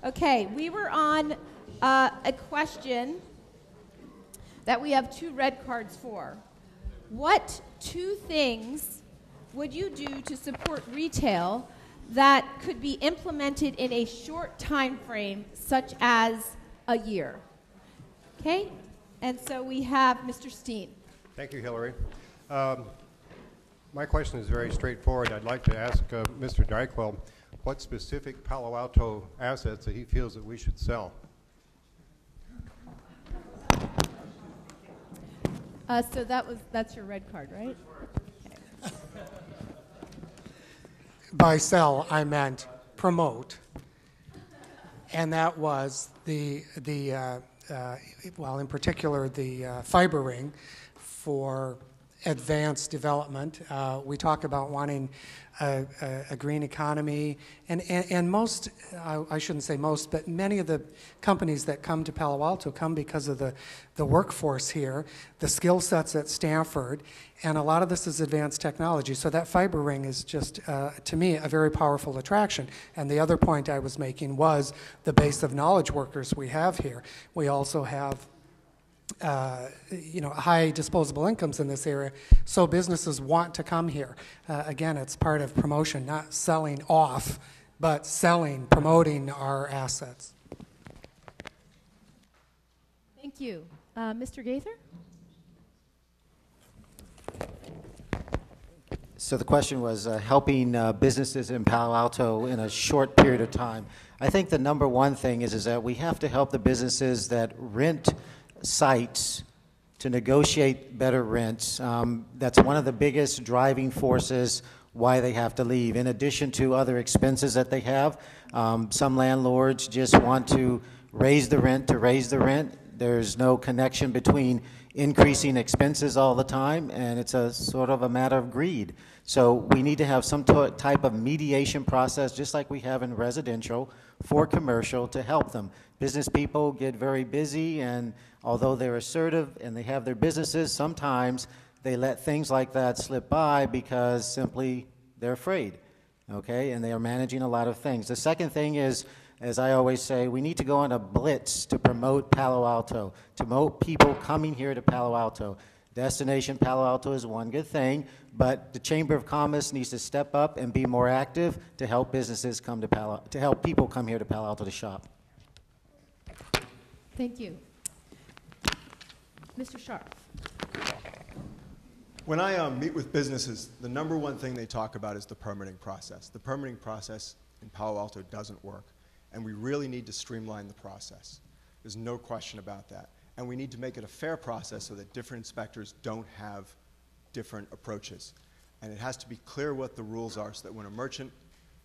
Okay, we were on a question that we have 2 red cards for. What 2 things would you do to support retail that could be implemented in a short time frame, such as a year? Okay, and so we have Mr. Steen. Thank you, Hillary. My question is very straightforward. I'd like to ask Mr. Dykewell what specific Palo Alto assets that he feels that we should sell. So that's your red card, right? Okay. By sell, I meant promote, and that was well, in particular, the fiber ring for advanced development. We talk about wanting a green economy, and most, I shouldn't say most, but many of the companies that come to Palo Alto come because of the workforce here, the skill sets at Stanford, and a lot of this is advanced technology. So that fiber ring is just, to me, a very powerful attraction. And the other point I was making was the base of knowledge workers we have here. We also have high disposable incomes in this area, so businesses want to come here. Again, it's part of promotion, not selling off, but promoting our assets. Thank you. Mr. Gaither? So the question was helping businesses in Palo Alto in a short period of time. I think the number one thing is that we have to help the businesses that rent sites to negotiate better rents. That's one of the biggest driving forces why they have to leave. In addition to other expenses that they have, some landlords just want to raise the rent to raise the rent. There's no connection between increasing expenses all the time, and it's a sort of a matter of greed. So we need to have some type of mediation process, just like we have in residential, for commercial, to help them. Business people get very busy, and although they're assertive and they have their businesses, sometimes they let things like that slip by because simply they're afraid, okay? And they are managing a lot of things. The second thing is, as I always say, we need to go on a blitz to promote Palo Alto, to promote people coming here to Palo Alto. Destination Palo Alto is one good thing, but the Chamber of Commerce needs to step up and be more active to help businesses come to help people come here to Palo Alto to shop. Thank you. Mr. Sharp. When I meet with businesses, the number one thing they talk about is the permitting process. The permitting process in Palo Alto doesn't work, and we really need to streamline the process. There's no question about that. And we need to make it a fair process so that different inspectors don't have different approaches. And it has to be clear what the rules are so that when a merchant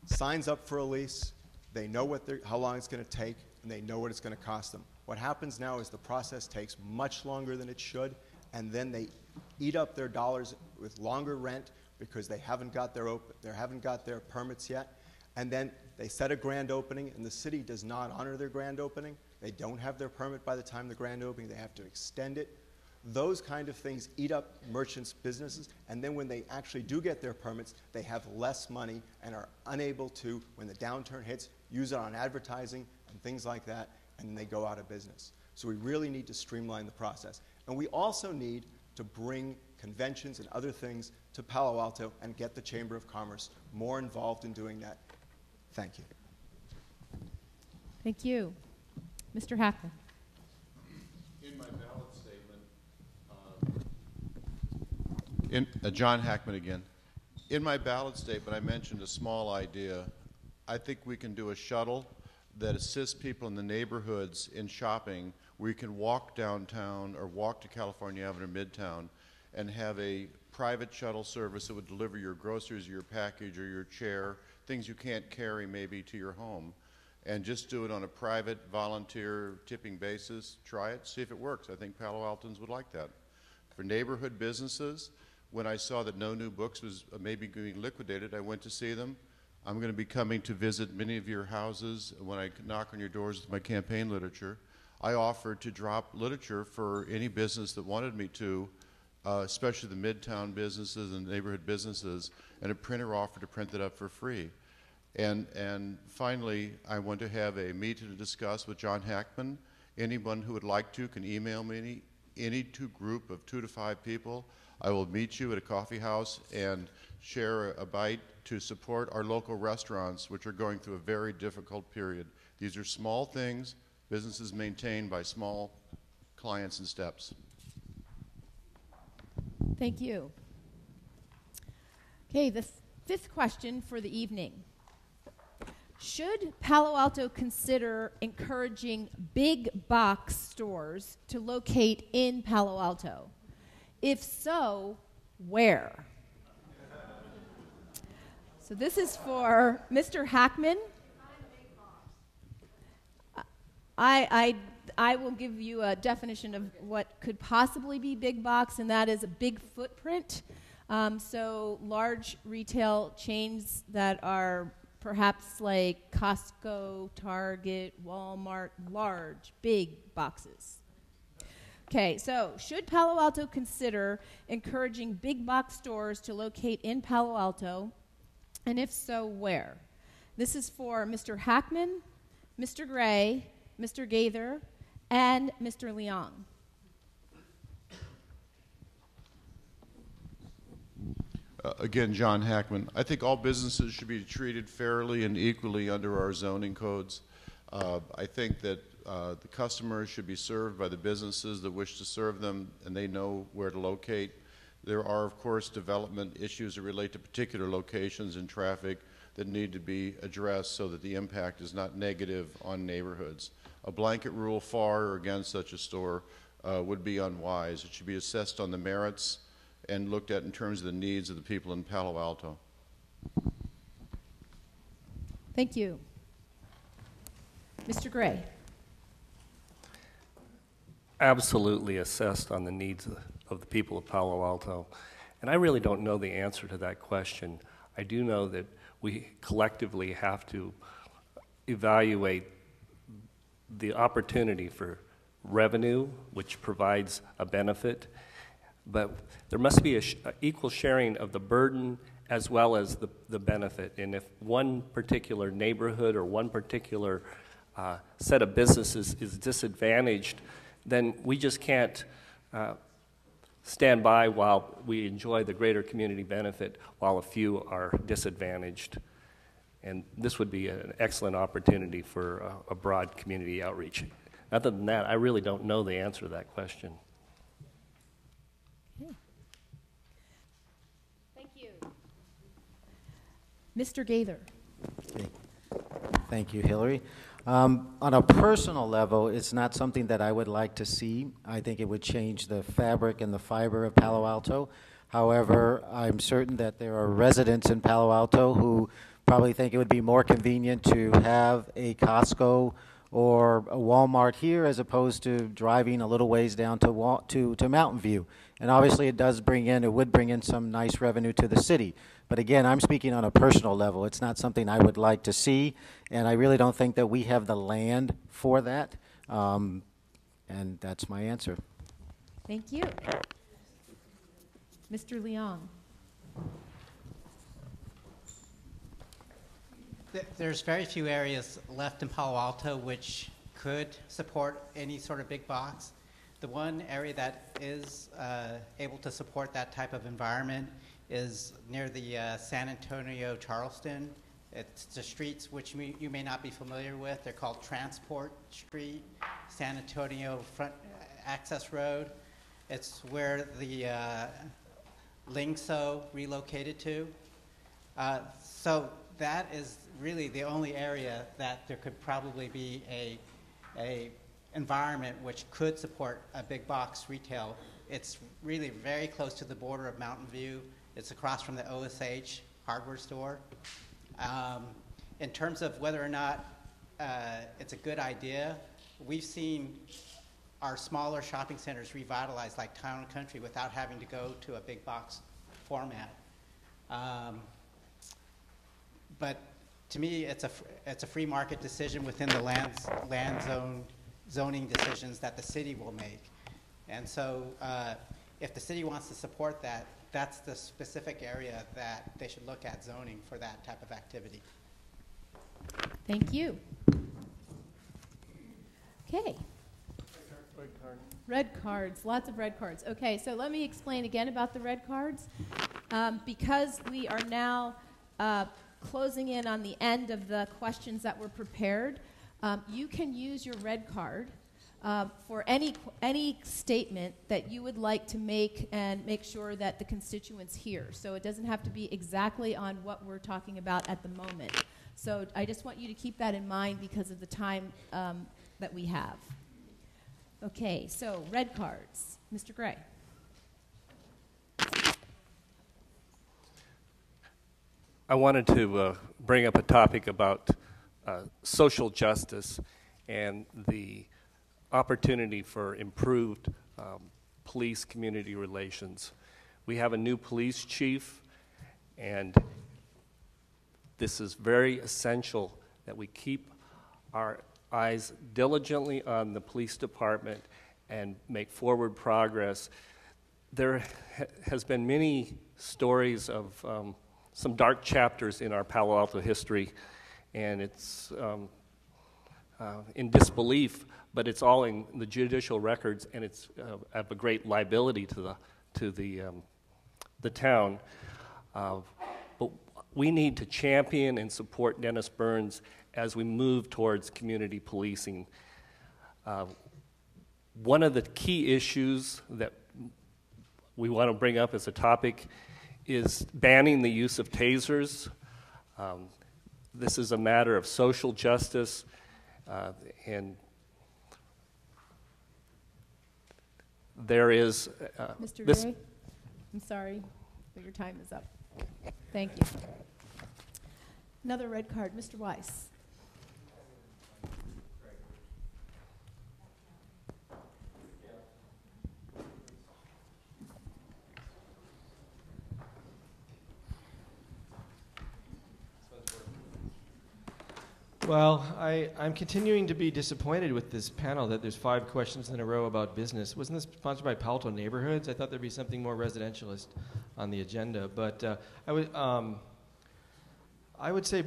signs up for a lease, they know how long it's going to take, and they know what it's going to cost them. What happens now is the process takes much longer than it should, and then they eat up their dollars with longer rent because they haven't got their permits yet. And then they set a grand opening, and the city does not honor their grand opening. They don't have their permit by the time the grand opening. They have to extend it. Those kind of things eat up merchants' businesses, and then when they actually do get their permits, they have less money and are unable to, when the downturn hits, use it on advertising and things like that, and they go out of business. So we really need to streamline the process. And we also need to bring conventions and other things to Palo Alto and get the Chamber of Commerce more involved in doing that. Thank you. Thank you. Mr. Hackman. In my ballot statement, John Hackman again. In my ballot statement, I mentioned a small idea. I think we can do a shuttle that assists people in the neighborhoods in shopping, where you can walk downtown or walk to California Avenue Midtown and have a private shuttle service that would deliver your groceries, your package, or your chair, things you can't carry maybe to your home, and just do it on a private volunteer tipping basis. Try it, see if it works. I think Palo Altans would like that. For neighborhood businesses, when I saw that No New Books was maybe being liquidated, I went to see them. I'm going to be coming to visit many of your houses when I knock on your doors with my campaign literature. I offered to drop literature for any business that wanted me to, especially the midtown businesses and neighborhood businesses, and a printer offered to print it up for free. And finally, I want to have a meeting to discuss with John Hackman. Anyone who would like to can email me, any group of 2 to 5 people. I will meet you at a coffee house and share a bite to support our local restaurants, which are going through a very difficult period. These are small things, businesses maintained by small clients and steps. Thank you. Okay, the fifth question for the evening. Should Palo Alto consider encouraging big box stores to locate in Palo Alto? If so, where? So this is for Mr. Hackman. I will give you a definition of what could possibly be big box, and that is a big footprint. So large retail chains that are perhaps like Costco, Target, Walmart, large, big boxes. Okay, so should Palo Alto consider encouraging big box stores to locate in Palo Alto, and if so, where? This is for Mr. Hackman, Mr. Gray, Mr. Gaither, and Mr. Leong. Again, John Hackman. I think all businesses should be treated fairly and equally under our zoning codes. I think that the customers should be served by the businesses that wish to serve them, and they know where to locate. There are, of course, development issues that relate to particular locations and traffic that need to be addressed so that the impact is not negative on neighborhoods. A blanket rule for or against such a store would be unwise. It should be assessed on the merits and looked at in terms of the needs of the people in Palo Alto. Thank you. Mr. Gray. Absolutely assessed on the needs of the people of Palo Alto. And I really don't know the answer to that question. I do know that we collectively have to evaluate the opportunity for revenue, which provides a benefit, but there must be an equal sharing of the burden as well as the benefit. And if one particular neighborhood or one particular set of businesses is disadvantaged, then we just can't stand by while we enjoy the greater community benefit while a few are disadvantaged. And this would be an excellent opportunity for a broad community outreach. Other than that, I really don't know the answer to that question. Okay. Thank you. Mr. Gaither. Okay. Thank you, Hillary. On a personal level, it's not something that I would like to see. I think it would change the fabric and the fiber of Palo Alto. However, I'm certain that there are residents in Palo Alto who probably think it would be more convenient to have a Costco or a Walmart here as opposed to driving a little ways down to Mountain View. And obviously it would bring in some nice revenue to the city. But again, I'm speaking on a personal level. It's not something I would like to see, and I really don't think that we have the land for that. And that's my answer. Thank you. Mr. Leong. There's very few areas left in Palo Alto which could support any sort of big box. The one area that is able to support that type of environment is near the San Antonio Charleston. It's the streets which you may not be familiar with. They're called Transport Street, San Antonio Front Access Road. It's where the Lingso relocated to. So that is really the only area that there could probably be a environment which could support a big box retail. It's really very close to the border of Mountain View. It's across from the OSH hardware store. In terms of whether or not it's a good idea, we've seen our smaller shopping centers revitalized like Town and Country without having to go to a big box format. But to me, it's a free market decision within the land zoning decisions that the city will make. And so if the city wants to support that, that's the specific area that they should look at zoning for that type of activity. Thank you. Okay. Red cards, lots of red cards. Okay, so let me explain again about the red cards. Because we are now closing in on the end of the questions that were prepared, you can use your red card for any statement that you would like to make and make sure that the constituents hear. So it doesn't have to be exactly on what we're talking about at the moment. So I just want you to keep that in mind because of the time that we have. Okay, so red cards. Mr. Gray. I wanted to bring up a topic about social justice and the opportunity for improved police community relations. We have a new police chief, and this is very essential that we keep our eyes diligently on the police department and make forward progress. There has been many stories of some dark chapters in our Palo Alto history, and it's in disbelief, but it's all in the judicial records, and it's of a great liability to the town. But we need to champion and support Dennis Burns as we move towards community policing. One of the key issues that we want to bring up as a topic is banning the use of tasers. This is a matter of social justice, and there is Mr. Gray, I'm sorry, but your time is up. Thank you. Another red card, Mr. Weiss. Well, I'm continuing to be disappointed with this panel that there's 5 questions in a row about business. Wasn't this sponsored by Palo Alto Neighborhoods? I thought there'd be something more residentialist on the agenda. But I would say,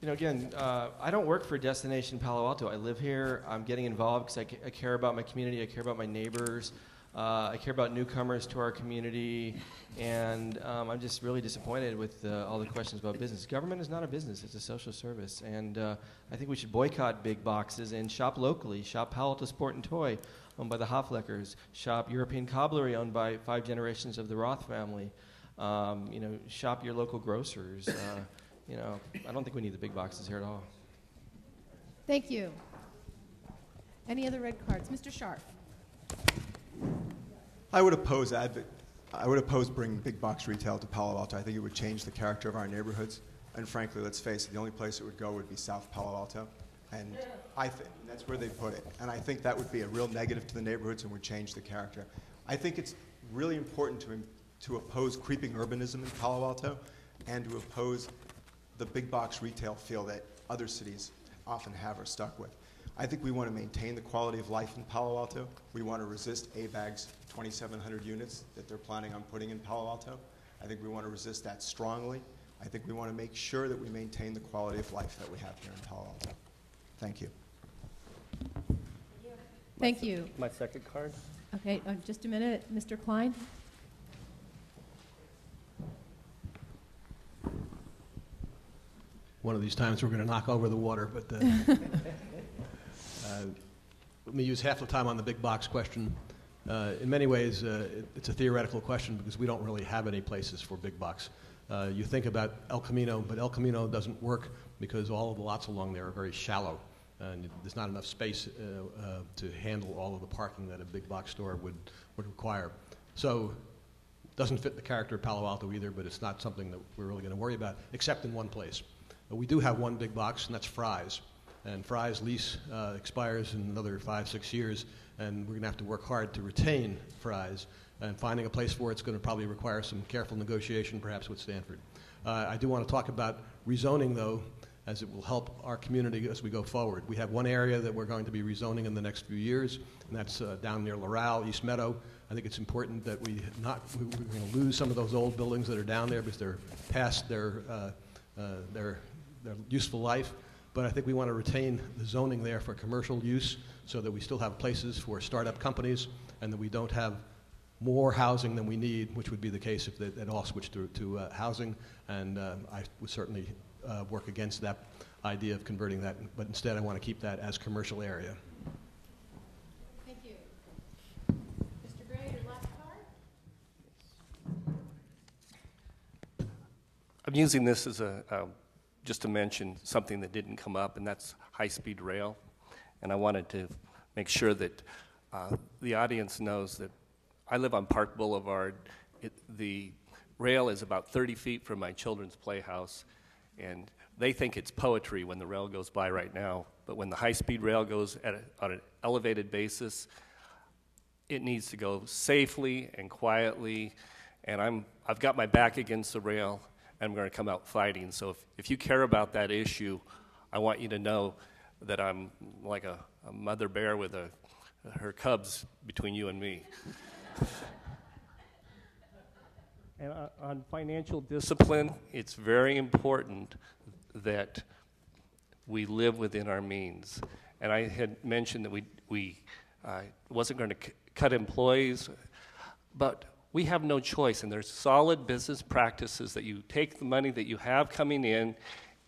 again, I don't work for Destination Palo Alto. I live here. I'm getting involved because I care about my community. I care about my neighbors. I care about newcomers to our community, and I'm just really disappointed with all the questions about business. Government is not a business, it's a social service, and I think we should boycott big boxes and shop locally. Shop Palo Alto Sport and Toy, owned by the Hoffleckers. Shop European Cobblery, owned by 5 generations of the Roth family. Shop your local grocers. I don't think we need the big boxes here at all. Thank you. Any other red cards? Mr. Scharf. I would oppose bringing big box retail to Palo Alto. I think it would change the character of our neighborhoods. And frankly, let's face it, the only place it would go would be South Palo Alto. And I think that's where they put it. And I think that would be a real negative to the neighborhoods and would change the character. I think it's really important to oppose creeping urbanism in Palo Alto and to oppose the big box retail feel that other cities often have or stuck with. I think we want to maintain the quality of life in Palo Alto. We want to resist ABAG's 2,700 units that they're planning on putting in Palo Alto. I think we want to resist that strongly. I think we want to make sure that we maintain the quality of life that we have here in Palo Alto. Thank you. Thank you. My second card. Okay, just a minute. Mr. Klein. One of these times we're going to knock over the water, but let me use half the time on the big box question. In many ways, it's a theoretical question because we don't really have any places for big box. You think about El Camino, but El Camino doesn't work because all of the lots along there are very shallow, and there's not enough space to handle all of the parking that a big box store would require. So it doesn't fit the character of Palo Alto either, but it's not something that we're really going to worry about, except in one place. We do have one big box, and that's Fry's. And Fry's lease expires in another 5-6 years, and we're going to have to work hard to retain Fry's. And finding a place for it's going to probably require some careful negotiation, perhaps with Stanford. I do want to talk about rezoning, though, as it will help our community as we go forward. We have one area that we're going to be rezoning in the next few years, and that's down near Loral, East Meadow. I think it's important that we're going to lose some of those old buildings that are down there because they're past their their useful life. But I think we want to retain the zoning there for commercial use so that we still have places for startup companies and that we don't have more housing than we need, which would be the case if it all switched to housing. And I would certainly work against that idea of converting that, but instead I want to keep that as commercial area. Thank you. Mr. Gray, your last card. I'm using this as just to mention something that didn't come up, and that's high-speed rail. And I wanted to make sure that the audience knows that I live on Park Boulevard. The rail is about 30 feet from my children's playhouse, and they think it's poetry when the rail goes by right now. But when the high-speed rail goes on an elevated basis, it needs to go safely and quietly. And I've got my back against the rail. I'm going to come out fighting. So if you care about that issue, I want you to know that I'm like a mother bear with her cubs between you and me. And on financial discipline, it's very important that we live within our means. And I had mentioned that we wasn't going to cut employees, but we have no choice, and there's solid business practices that you take the money that you have coming in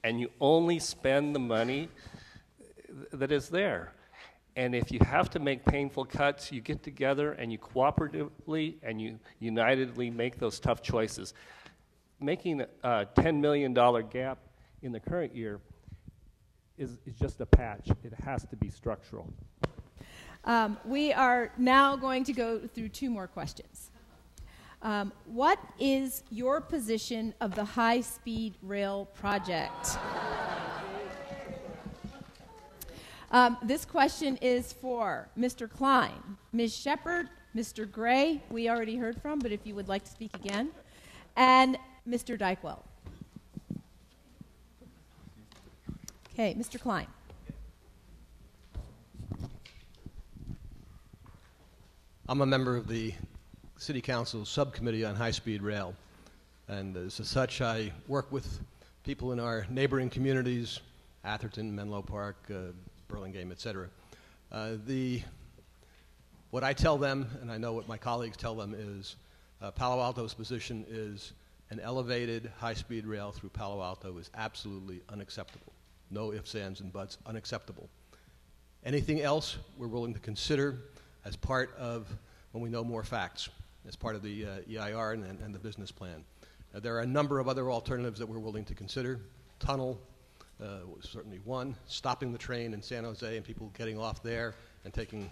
and you only spend the money that is there. And if you have to make painful cuts, you get together and you cooperatively and you unitedly make those tough choices. Making a $10 million gap in the current year is just a patch. It has to be structural. We are now going to go through two more questions. What is your position of the high-speed rail project? This question is for Mr. Klein, Ms. Shepard, Mr. Gray, we already heard from, but if you would like to speak again, and Mr. Dykewell. Okay, Mr. Klein. I'm a member of the City Council Subcommittee on High-Speed Rail, and as such I work with people in our neighboring communities, Atherton, Menlo Park, Burlingame, etc. What I tell them, and I know what my colleagues tell them, is Palo Alto's position is an elevated high-speed rail through Palo Alto is absolutely unacceptable. No ifs, ands, and buts, unacceptable. Anything else we're willing to consider as part of when we know more facts, as part of the EIR and the business plan. There are a number of other alternatives that we're willing to consider. Tunnel was certainly one. Stopping the train in San Jose and people getting off there and taking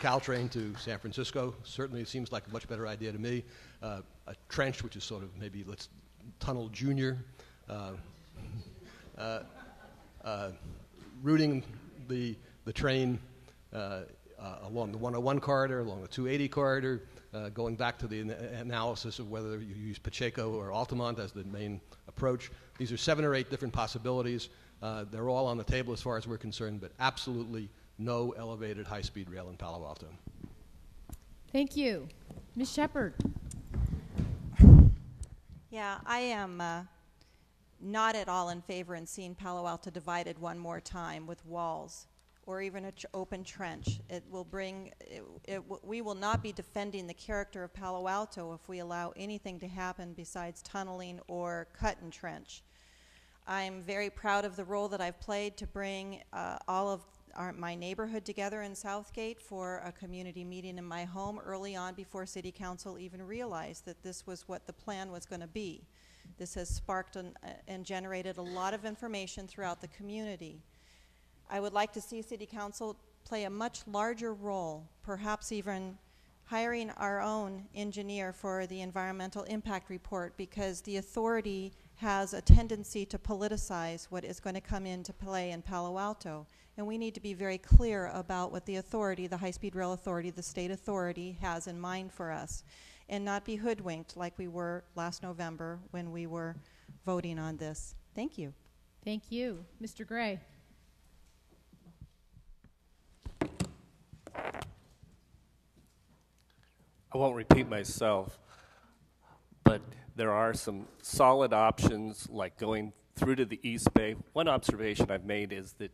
Caltrain to San Francisco certainly seems like a much better idea to me. A trench, which is sort of maybe let's tunnel junior. Routing the train along the 101 corridor, along the 280 corridor, going back to the analysis of whether you use Pacheco or Altamont as the main approach. These are 7 or 8 different possibilities. They're all on the table as far as we're concerned, but absolutely no elevated high-speed rail in Palo Alto. Thank you. Ms. Shepard. Yeah, I am not at all in favor in seeing Palo Alto divided one more time with walls or even an open trench. It will bring, we will not be defending the character of Palo Alto if we allow anything to happen besides tunneling or cut and trench. I'm very proud of the role that I've played to bring all of my neighborhood together in Southgate for a community meeting in my home early on before City Council even realized that this was what the plan was going to be. This has sparked and generated a lot of information throughout the community. I would like to see City Council play a much larger role, perhaps even hiring our own engineer for the environmental impact report, because the authority has a tendency to politicize what is going to come into play in Palo Alto. And we need to be very clear about what the authority, the high-speed rail authority, the state authority has in mind for us, and not be hoodwinked like we were last November when we were voting on this. Thank you. Thank you. Mr. Gray. I won't repeat myself, but there are some solid options like going through to the East Bay. One observation I've made is that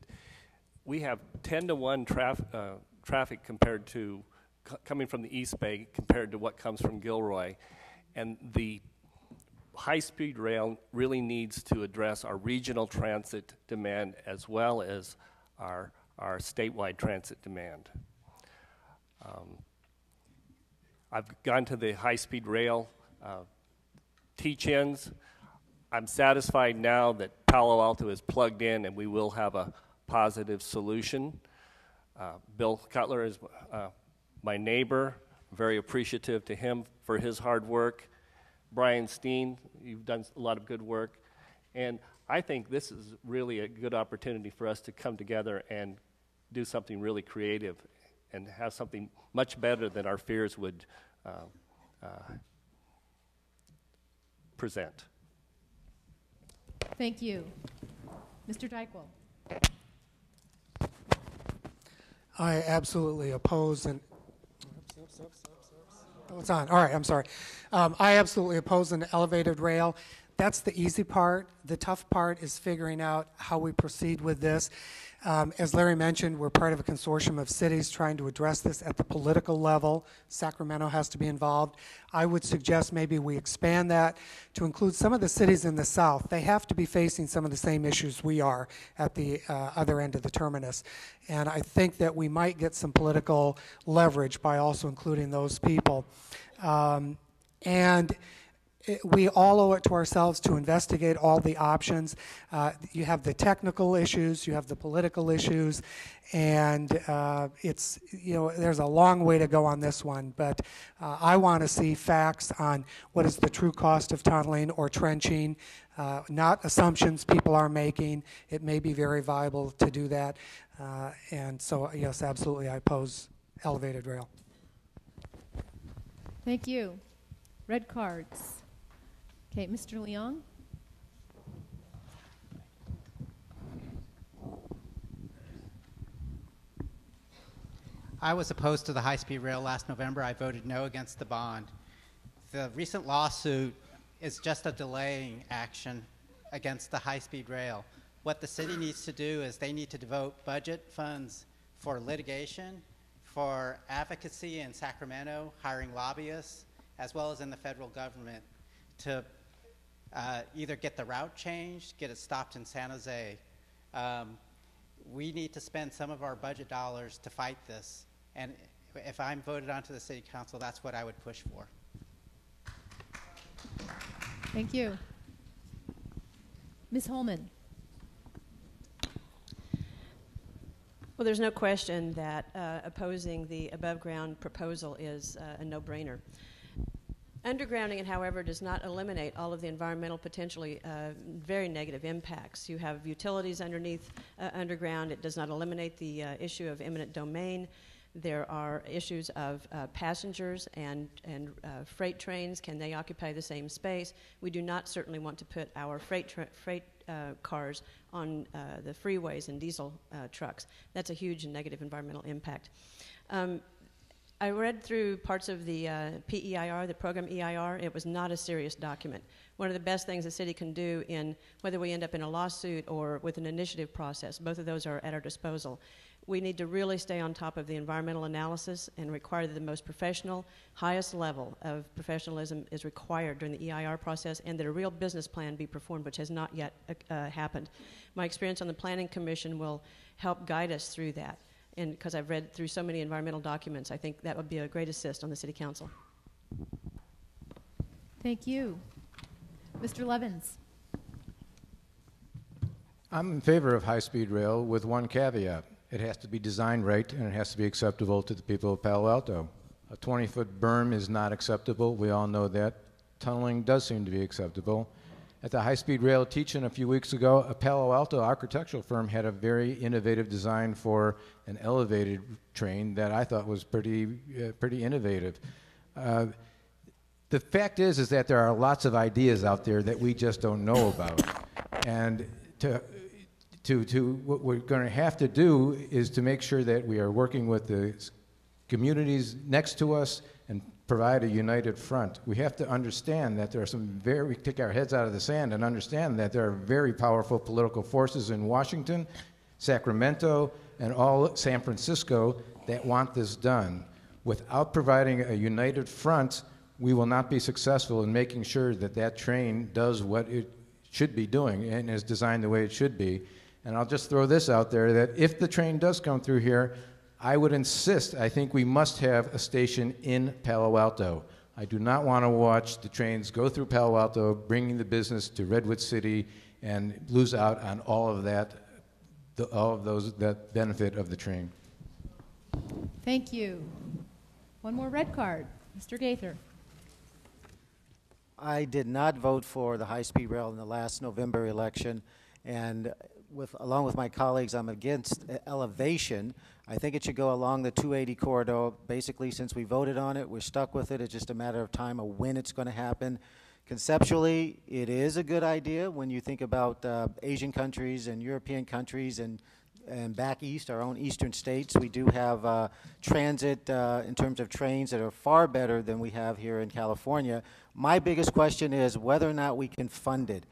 we have 10-to-1 traffic compared to coming from the East Bay compared to what comes from Gilroy. And the high-speed rail really needs to address our regional transit demand as well as our statewide transit demand. I've gone to the high-speed rail teach-ins. I'm satisfied now that Palo Alto is plugged in and we will have a positive solution. Bill Cutler is my neighbor. Very appreciative to him for his hard work. Brian Steen, you've done a lot of good work. And I think this is really a good opportunity for us to come together and do something really creative and have something much better than our fears would present. Thank you. Mr. Dykewell. I absolutely oppose and oh, it's on. All right, I'm sorry. I absolutely oppose an elevated rail. That's the easy part. The tough part is figuring out how we proceed with this. As Larry mentioned, we're part of a consortium of cities trying to address this at the political level. Sacramento has to be involved. I would suggest maybe we expand that to include some of the cities in the South. They have to be facing some of the same issues we are at the other end of the terminus. And I think that we might get some political leverage by also including those people. We all owe it to ourselves to investigate all the options. You have the technical issues, you have the political issues, and it's, there's a long way to go on this one, but I want to see facts on what is the true cost of tunneling or trenching, not assumptions people are making. It may be very viable to do that, and so yes, absolutely, I oppose elevated rail. Thank you. Red cards. Okay, Mr. Leong. I was opposed to the high-speed rail last November. I voted no against the bond. The recent lawsuit is just a delaying action against the high-speed rail. What the city needs to do is they need to devote budget funds for litigation, for advocacy in Sacramento, hiring lobbyists, as well as in the federal government to either get the route changed, get it stopped in San Jose. We need to spend some of our budget dollars to fight this. And if I'm voted onto the city council, that's what I would push for. Thank you. Ms. Holman. Well, there's no question that opposing the above-ground proposal is a no-brainer. Undergrounding, however, does not eliminate all of the environmental, potentially very negative impacts. You have utilities underneath underground. It does not eliminate the issue of eminent domain. There are issues of passengers and freight trains. Can they occupy the same space? We do not certainly want to put our freight cars on the freeways and diesel trucks. That's a huge and negative environmental impact. I read through parts of the PEIR, the program EIR. It was not a serious document. One of the best things the city can do in whether we end up in a lawsuit or with an initiative process, both of those are at our disposal. We need to really stay on top of the environmental analysis and require that the most professional, highest level of professionalism is required during the EIR process and that a real business plan be performed, which has not yet happened. My experience on the Planning Commission will help guide us through that. And because I've read through so many environmental documents, I think that would be a great assist on the City Council. Thank you. Mr. Levins. I'm in favor of high-speed rail with one caveat. It has to be designed right, and it has to be acceptable to the people of Palo Alto. A 20-foot berm is not acceptable. We all know that. Tunneling does seem to be acceptable. At the high-speed rail teach-in a few weeks ago, a Palo Alto architectural firm had a very innovative design for an elevated train that I thought was pretty innovative. The fact is that there are lots of ideas out there that we just don't know about. And what we're going to have to do is to make sure that we are working with the communities next to us and provide a united front. We have to understand that there are we take our heads out of the sand and understand that there are very powerful political forces in Washington, Sacramento, and all San Francisco that want this done. Without providing a united front, we will not be successful in making sure that that train does what it should be doing and is designed the way it should be. And I'll just throw this out there, that if the train does come through here, I would insist, I think we must have a station in Palo Alto. I do not want to watch the trains go through Palo Alto, bringing the business to Redwood City, and lose out on all of that, that benefit of the train. Thank you. One more red card. Mr. Gaither. I did not vote for the high-speed rail in the last November election, and along with my colleagues, I'm against elevation. I think it should go along the 280 corridor. Basically, since we voted on it, we're stuck with it. It's just a matter of time of when it's going to happen. Conceptually, it is a good idea when you think about Asian countries and European countries and back east, our own eastern states. We do have transit in terms of trains that are far better than we have here in California. My biggest question is whether or not we can fund it.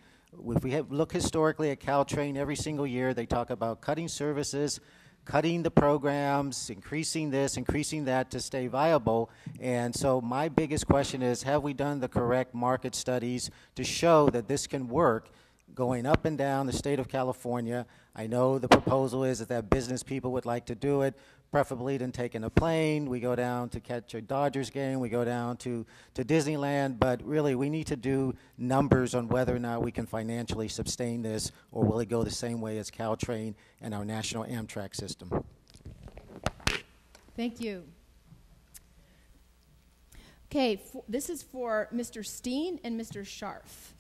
If we look historically at Caltrain, every single year they talk about cutting services, cutting the programs, increasing this, increasing that to stay viable. And so my biggest question is, have we done the correct market studies to show that this can work going up and down the state of California? I know the proposal is that business people would like to do it, preferably than taking a plane. We go down to catch a Dodgers game. We go down to Disneyland. But really, we need to do numbers on whether or not we can financially sustain this, or will it go the same way as Caltrain and our national Amtrak system? Thank you. Okay, this is for Mr. Steen and Mr. Scharf.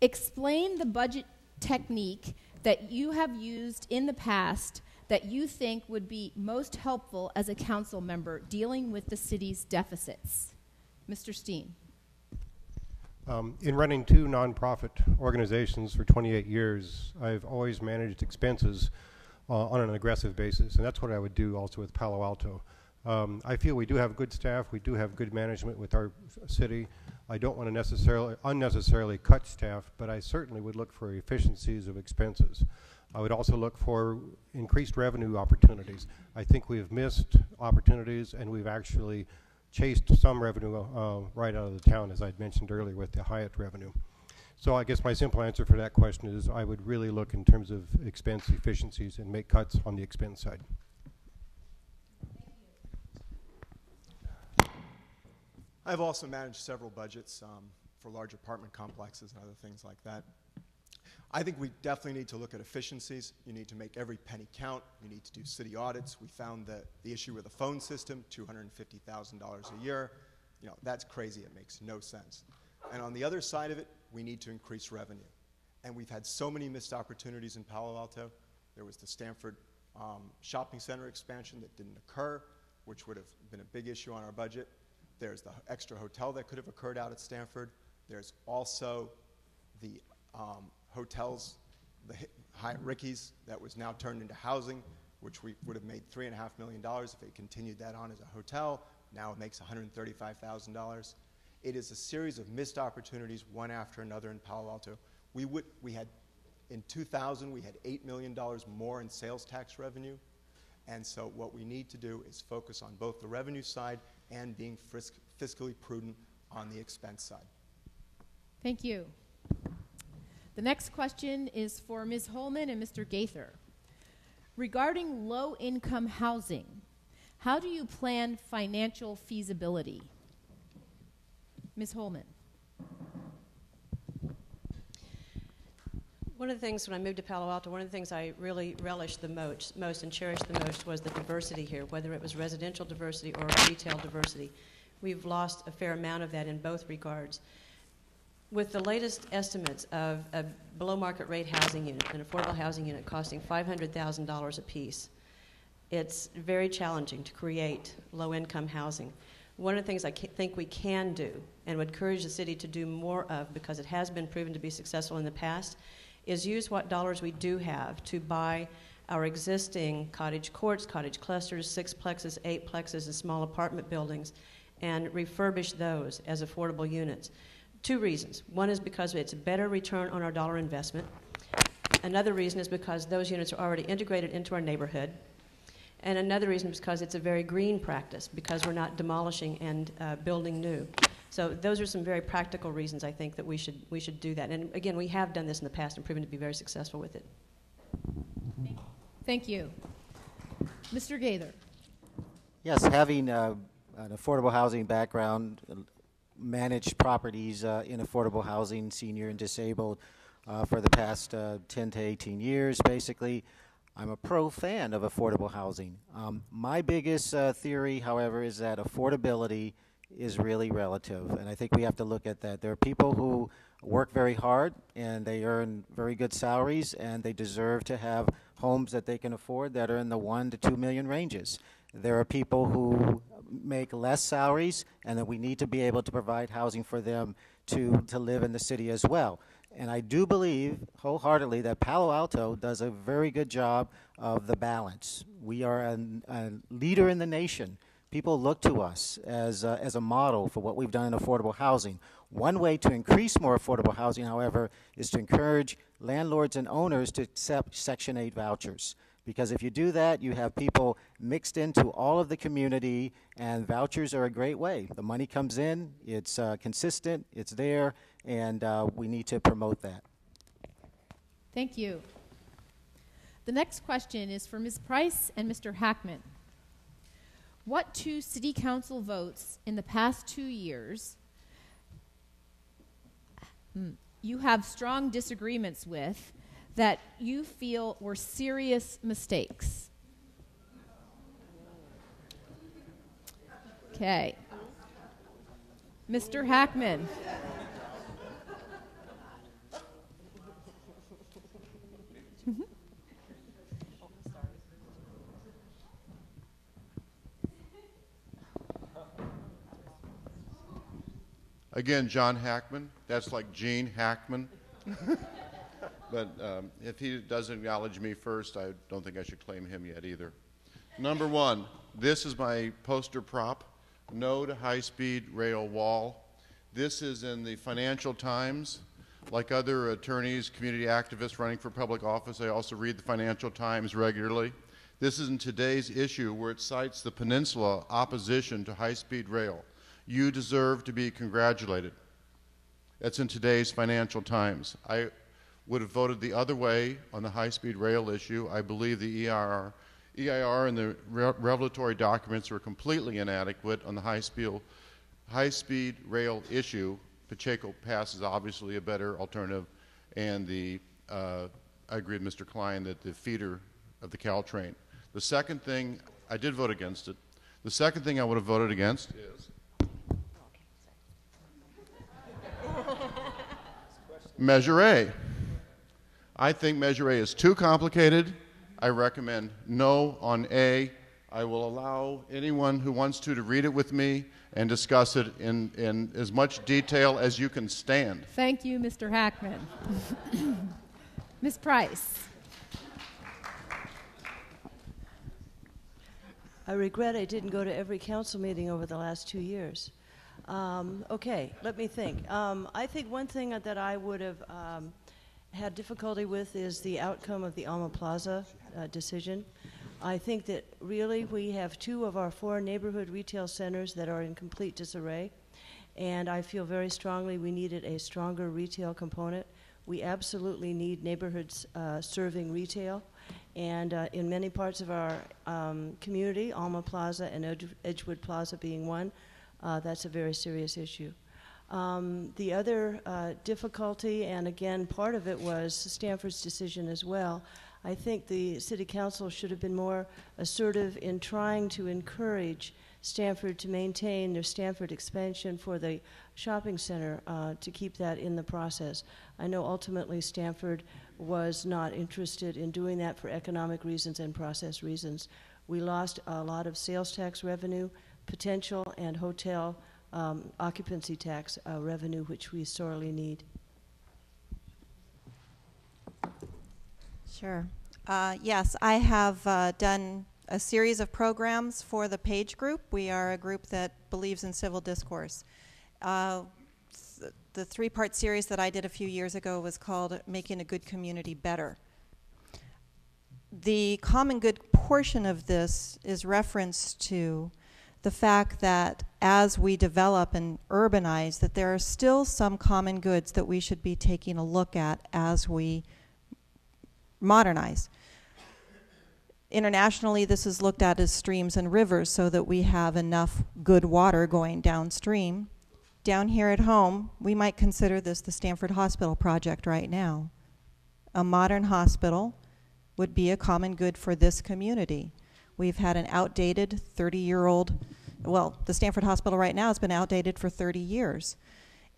Explain the budget technique that you have used in the past that you think would be most helpful as a council member dealing with the city's deficits. Mr. Steen. In running two nonprofit organizations for 28 years, I've always managed expenses on an aggressive basis, and that's what I would do also with Palo Alto. I feel we do have good staff, we do have good management with our city. I don't want to unnecessarily cut staff, but I certainly would look for efficiencies of expenses. I would also look for increased revenue opportunities. I think we've missed opportunities, and we've actually chased some revenue right out of the town, as I'd mentioned earlier with the Hyatt revenue. So I guess my simple answer for that question is I would really look in terms of expense efficiencies and make cuts on the expense side. I've also managed several budgets for large apartment complexes and other things like that. I think we definitely need to look at efficiencies. You need to make every penny count. You need to do city audits. We found that the issue with the phone system, $250,000 a year, that's crazy. It makes no sense. And on the other side of it, we need to increase revenue. And we've had so many missed opportunities in Palo Alto. There was the Stanford shopping center expansion that didn't occur, which would have been a big issue on our budget. There's the extra hotel that could have occurred out at Stanford. There's also the hotels, the Hyatt Ricky's that was now turned into housing, which we would have made $3.5 million if they continued that on as a hotel. Now it makes $135,000. It is a series of missed opportunities, one after another in Palo Alto. In 2000, we had $8 million more in sales tax revenue. And so what we need to do is focus on both the revenue side and being fiscally prudent on the expense side. Thank you. The next question is for Ms. Holman and Mr. Gaither. Regarding low-income housing, how do you plan financial feasibility? Ms. Holman. One of the things when I moved to Palo Alto, one of the things I really relished the most and cherished the most was the diversity here, whether it was residential diversity or retail diversity. We've lost a fair amount of that in both regards. With the latest estimates of a below-market rate housing unit, an affordable housing unit costing $500,000 apiece, it's very challenging to create low-income housing. One of the things I think we can do and would encourage the city to do more of, because it has been proven to be successful in the past, is use what dollars we do have to buy our existing cottage courts, cottage clusters, 6-plexes, 8-plexes, and small apartment buildings, and refurbish those as affordable units. 2 reasons. One is because it's a better return on our dollar investment. Another reason is because those units are already integrated into our neighborhood. And another reason is because it's a very green practice, because we're not demolishing and building new. So those are some very practical reasons I think that we should do that. And again, we have done this in the past and proven to be very successful with it. Thank you. Mr. Gaither. Yes, having an affordable housing background, managed properties in affordable housing, senior and disabled, for the past 10 to 18 years, basically, I'm a pro-fan of affordable housing. My biggest theory, however, is that affordability is really relative, and I think we have to look at that. There are people who work very hard, and they earn very good salaries, and they deserve to have homes that they can afford that are in the $1 to $2 million ranges. There are people who make less salaries, and that we need to be able to provide housing for them to live in the city as well. And I do believe wholeheartedly that Palo Alto does a very good job of the balance. We are a leader in the nation. People look to us as a model for what we've done in affordable housing. One way to increase more affordable housing, however, is to encourage landlords and owners to accept Section 8 vouchers. Because if you do that, you have people mixed into all of the community, and vouchers are a great way. The money comes in, it's consistent, it's there, and we need to promote that. Thank you. The next question is for Ms. Price and Mr. Hackman. What 2 city council votes in the past 2 years you have strong disagreements with that you feel were serious mistakes? Okay. Mr. Hackman. Again, John Hackman. That's like Gene Hackman. But if he doesn't acknowledge me first, I don't think I should claim him yet either. Number 1, this is my poster prop, No to High-Speed Rail Wall. This is in the Financial Times. Like other attorneys, community activists running for public office, I also read the Financial Times regularly. This is in today's issue where it cites the Peninsula opposition to high-speed rail. You deserve to be congratulated. That's in today's Financial Times. I would have voted the other way on the high-speed rail issue. I believe the EIR and the revelatory documents were completely inadequate on the high-speed rail issue. Pacheco Pass is obviously a better alternative, and I agree with Mr. Klein that the feeder of the Caltrain. The second thing, I did vote against it. The second thing I would have voted against is Measure A. I think Measure A is too complicated. I recommend no on A. I will allow anyone who wants to read it with me and discuss it in as much detail as you can stand. Thank you, Mr. Hackman. Ms. Price. I regret I didn't go to every council meeting over the last 2 years. Okay, let me think. I think one thing that I would have had difficulty with is the outcome of the Alma Plaza decision. I think that really we have 2 of our 4 neighborhood retail centers that are in complete disarray, and I feel very strongly we needed a stronger retail component. We absolutely need neighborhoods serving retail, and in many parts of our community, Alma Plaza and Edgewood Plaza being one, that's a very serious issue. The other difficulty, and again, part of it was Stanford's decision as well. I think the City Council should have been more assertive in trying to encourage Stanford to maintain their Stanford expansion for the shopping center, to keep that in the process. I know ultimately Stanford was not interested in doing that for economic reasons and process reasons. We lost a lot of sales tax revenue potential and hotel occupancy tax revenue, which we sorely need. Sure. Yes, I have done a series of programs for the Page Group. We are a group that believes in civil discourse. The three-part series that I did a few years ago was called Making a Good Community Better. The common good portion of this is reference to the fact that as we develop and urbanize, that there are still some common goods that we should be taking a look at as we modernize. Internationally, this is looked at as streams and rivers so that we have enough good water going downstream. Down here at home, we might consider this the Stanford Hospital project right now. A modern hospital would be a common good for this community. We've had an outdated 30-year-old, well, the Stanford Hospital right now has been outdated for 30 years.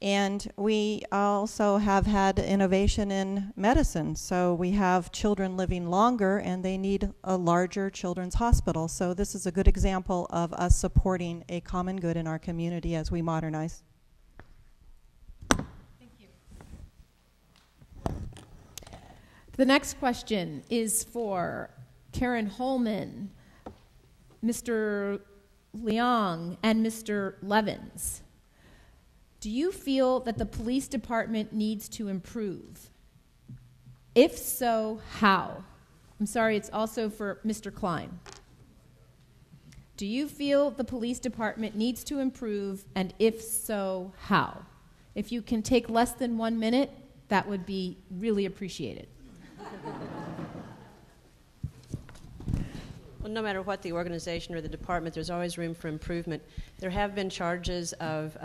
And we also have had innovation in medicine. So we have children living longer and they need a larger children's hospital. So this is a good example of us supporting a common good in our community as we modernize. Thank you. The next question is for Karen Holman, Mr. Leong, and Mr. Levins. Do you feel that the police department needs to improve? If so, how? I'm sorry, it's also for Mr. Klein. Do you feel the police department needs to improve, and if so, how? If you can take less than 1 minute, that would be really appreciated. Well, no matter what the organization or the department, there's always room for improvement. There have been charges of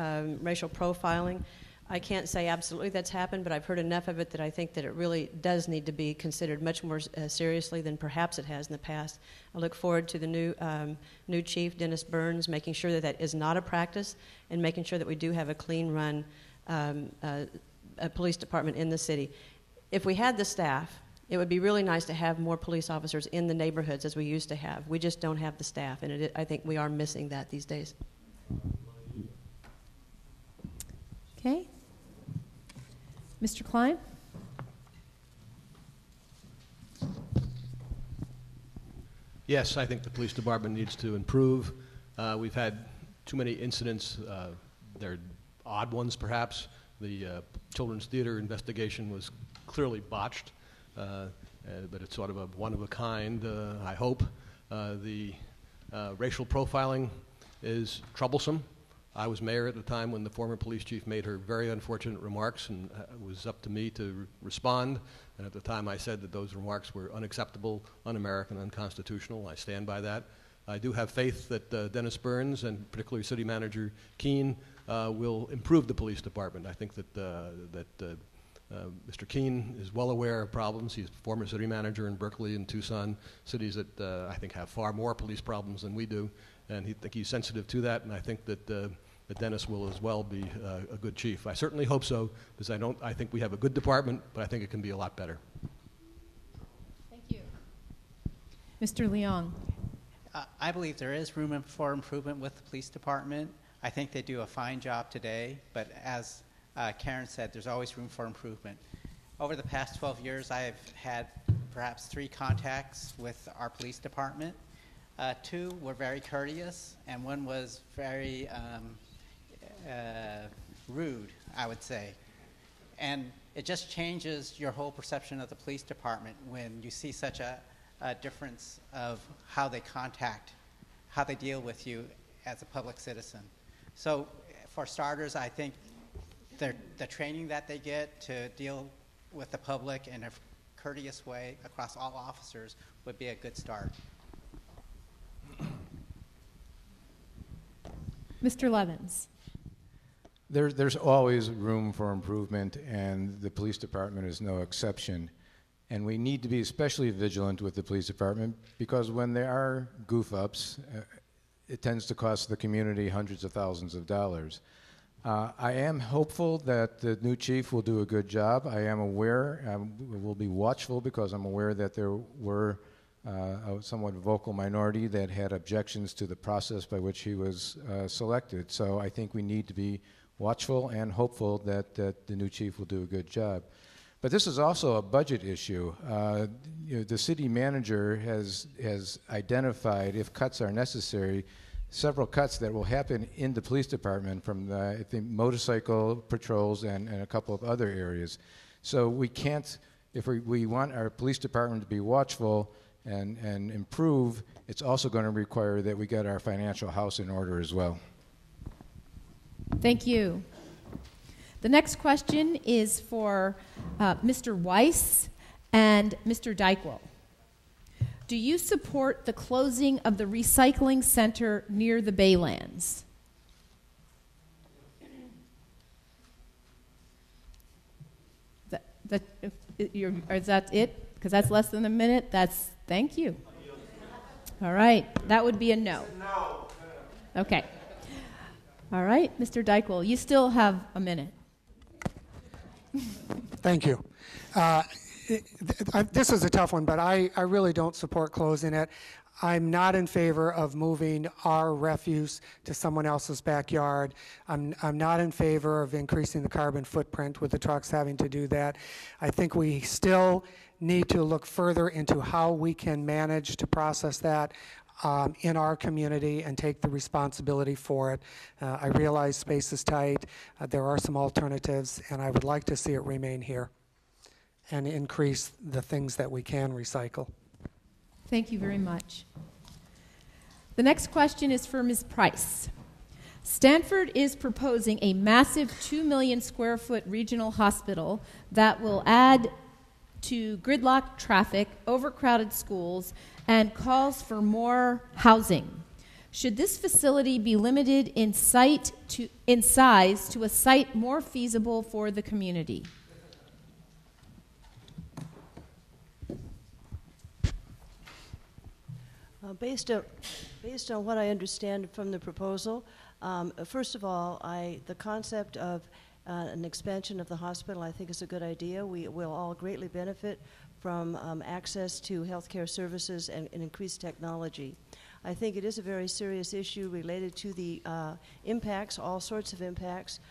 racial profiling. I can't say absolutely that's happened, but I've heard enough of it that I think that it really does need to be considered much more seriously than perhaps it has in the past. I look forward to the new chief, Dennis Burns, making sure that that is not a practice and making sure that we do have a clean run a police department in the city. If we had the staff, it would be really nice to have more police officers in the neighborhoods as we used to have. We just don't have the staff, and I think we are missing that these days. Okay. Mr. Klein? Yes, I think the police department needs to improve. We've had too many incidents. They're odd ones, perhaps. The children's theater investigation was clearly botched. But it's sort of a one-of-a-kind, I hope. The racial profiling is troublesome. I was mayor at the time when the former police chief made her very unfortunate remarks, and it was up to me to respond. And at the time I said that those remarks were unacceptable, un-American, unconstitutional. I stand by that. I do have faith that Dennis Burns and particularly City Manager Keene will improve the police department. I think that Mr. Keene is well aware of problems. He's former city manager in Berkeley and Tucson, cities that I think have far more police problems than we do, and he's sensitive to that, and I think that Dennis will as well be a good chief. I certainly hope so, because I think we have a good department, but I think it can be a lot better. Thank you. Mr. Leong. I believe there is room for improvement with the police department. I think they do a fine job today, but as Karen said, there's always room for improvement. Over the past 12 years, I've had perhaps 3 contacts with our police department. 2 were very courteous, and 1 was very rude, I would say. And it just changes your whole perception of the police department when you see such a difference of how they deal with you as a public citizen. So for starters, I think the training that they get to deal with the public in a courteous way across all officers would be a good start. Mr. Levins. There's always room for improvement, and the police department is no exception. And we need to be especially vigilant with the police department, because when there are goof-ups, it tends to cost the community hundreds of thousands of dollars. I am hopeful that the new chief will do a good job. I am aware, we'll be watchful, because I'm aware that there were a somewhat vocal minority that had objections to the process by which he was selected. So I think we need to be watchful and hopeful that the new chief will do a good job. But this is also a budget issue. The city manager has identified, if cuts are necessary, several cuts that will happen in the police department from the motorcycle patrols and a couple of other areas. So we can't, if we want our police department to be watchful and improve, it's also going to require that we get our financial house in order as well. Thank you. The next question is for Mr. Weiss and Mr. Dykewell. Do you support the closing of the recycling center near the Baylands? Is that it? Because that's less than a minute. Thank you. All right, that would be a no. No. Okay. All right, Mr. Dykewell, you still have a minute. Thank you. This is a tough one, but I really don't support closing it. I'm not in favor of moving our refuse to someone else's backyard. I'm not in favor of increasing the carbon footprint with the trucks having to do that. I think we still need to look further into how we can manage to process that in our community and take the responsibility for it. I realize space is tight. There are some alternatives, and I would like to see it remain here and increase the things that we can recycle. Thank you very much. The next question is for Ms. Price. Stanford is proposing a massive 2 million square foot regional hospital that will add to gridlock traffic, overcrowded schools, and calls for more housing. Should this facility be limited in size to a site more feasible for the community? Based on what I understand from the proposal, first of all, the concept of an expansion of the hospital I think is a good idea. We will all greatly benefit from access to healthcare services and increased technology. I think it is a very serious issue related to the impacts, all sorts of impacts,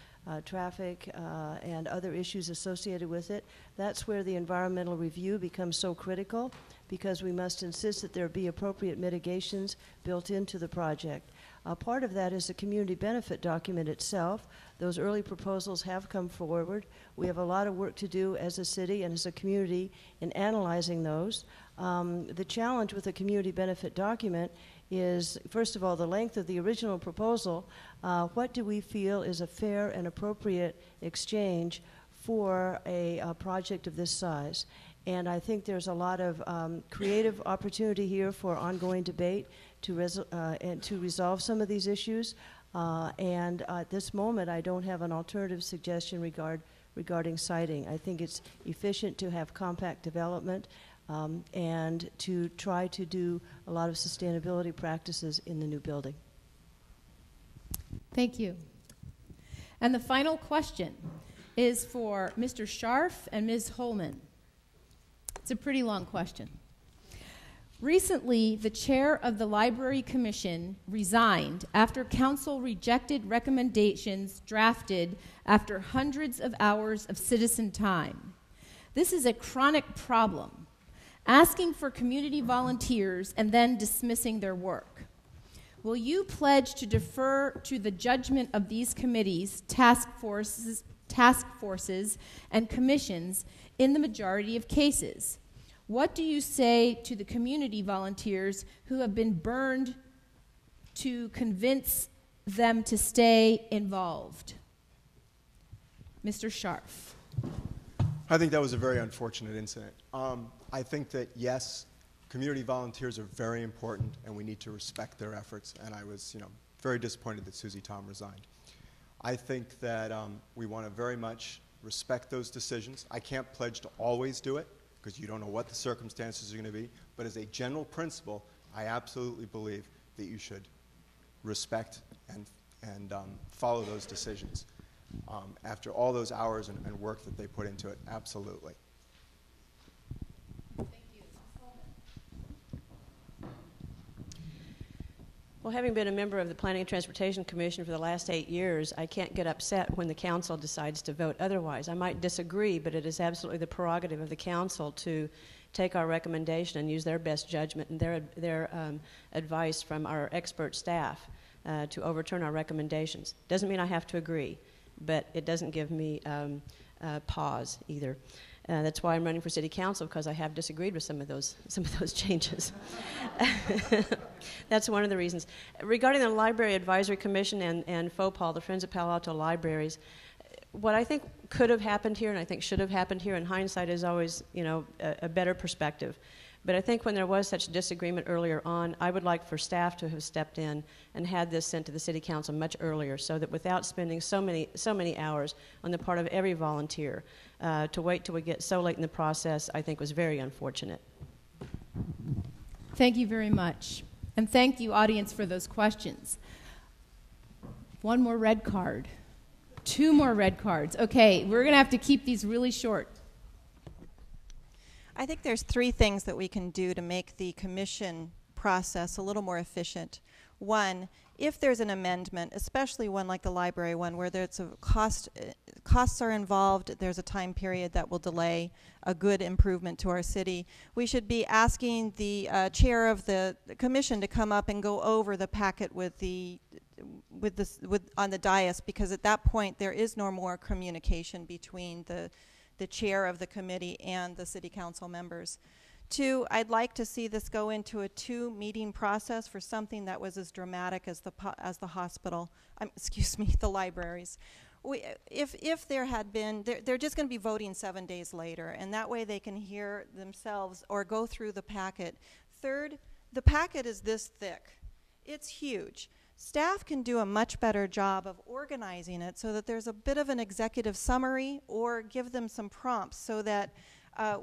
traffic and other issues associated with it. That's where the environmental review becomes so critical, because we must insist that there be appropriate mitigations built into the project. Part of that is the community benefit document itself. Those early proposals have come forward. We have a lot of work to do as a city and as a community in analyzing those. The challenge with the community benefit document is, first of all, the length of the original proposal. What do we feel is a fair and appropriate exchange for a project of this size? And I think there's a lot of creative opportunity here for ongoing debate to resolve some of these issues. And at this moment, I don't have an alternative suggestion regarding siting. I think it's efficient to have compact development and to try to do a lot of sustainability practices in the new building. Thank you. And the final question is for Mr. Scharf and Ms. Holman. It's a pretty long question. Recently, the chair of the Library Commission resigned after council rejected recommendations drafted after hundreds of hours of citizen time. This is a chronic problem, asking for community volunteers and then dismissing their work. Will you pledge to defer to the judgment of these committees, task forces, and commissions in the majority of cases? What do you say to the community volunteers who have been burned to convince them to stay involved? Mr. Scharf. I think that was a very unfortunate incident. I think that, yes, community volunteers are very important, and we need to respect their efforts, and I was very disappointed that Susie Tom resigned. I think that we want to very much respect those decisions. I can't pledge to always do it, because you don't know what the circumstances are going to be, but as a general principle, I absolutely believe that you should respect and follow those decisions. After all those hours and work that they put into it, absolutely. Well, having been a member of the Planning and Transportation Commission for the last 8 years, I can't get upset when the council decides to vote otherwise. I might disagree, but it is absolutely the prerogative of the council to take our recommendation and use their best judgment and their advice from our expert staff to overturn our recommendations. Doesn't mean I have to agree, but it doesn't give me pause either. That's why I'm running for city council, because I have disagreed with some of those changes. That's one of the reasons. Regarding the Library Advisory Commission and FOPAL, the Friends of Palo Alto Libraries, what I think could have happened here and I think should have happened here in hindsight is always, a better perspective. But I think when there was such disagreement earlier on, I would like for staff to have stepped in and had this sent to the city council much earlier, so that without spending so many hours on the part of every volunteer, to wait till we get so late in the process, I think was very unfortunate. Thank you very much. And thank you, audience, for those questions. One more red card. 2 more red cards. Okay, we're going to have to keep these really short. I think there's 3 things that we can do to make the commission process a little more efficient. One, if there's an amendment, especially one like the library one, where there's costs are involved, there's a time period that will delay a good improvement to our city, we should be asking the chair of the commission to come up and go over the packet on the dais, because at that point there is no more communication between the chair of the committee and the city council members. 2, I'd like to see this go into a 2-meeting process for something that was as dramatic as the hospital, the libraries. If there had been, they're just going to be voting 7 days later, and that way they can hear themselves or go through the packet. 3rd, the packet is this thick. It's huge. Staff can do a much better job of organizing it so that there's a bit of an executive summary, or give them some prompts so that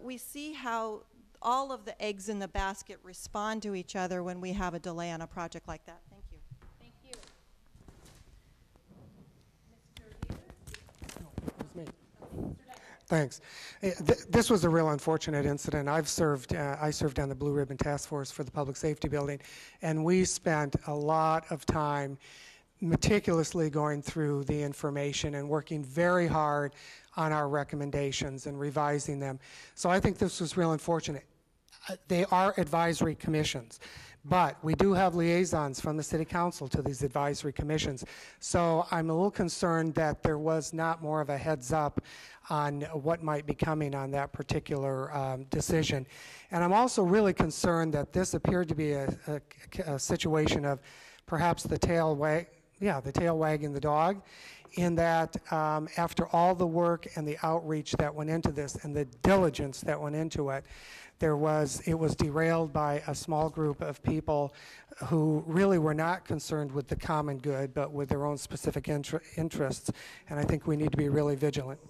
we see how all of the eggs in the basket respond to each other when we have a delay on a project like that. Thank you. Thank you. Thanks. This was a real unfortunate incident. I served on the Blue Ribbon Task Force for the Public Safety Building, and we spent a lot of time meticulously going through the information and working very hard on our recommendations and revising them. So I think this was real unfortunate. They are advisory commissions, but we do have liaisons from the City Council to these advisory commissions. So I'm a little concerned that there was not more of a heads up on what might be coming on that particular decision. And I'm also really concerned that this appeared to be a situation of perhaps the tail wagging the dog, in that after all the work and the outreach that went into this and the diligence that went into it, it was derailed by a small group of people who really were not concerned with the common good, but with their own specific interests. And I think we need to be really vigilant.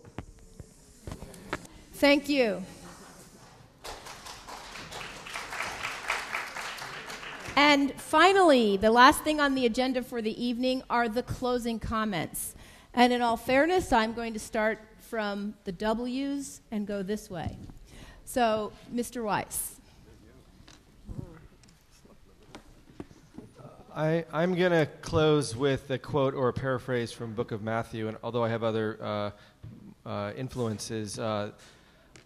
Thank you. And finally, the last thing on the agenda for the evening are the closing comments. And in all fairness, I'm going to start from the W's and go this way. So, Mr. Weiss. I'm going to close with a quote or a paraphrase from Book of Matthew, and although I have other influences,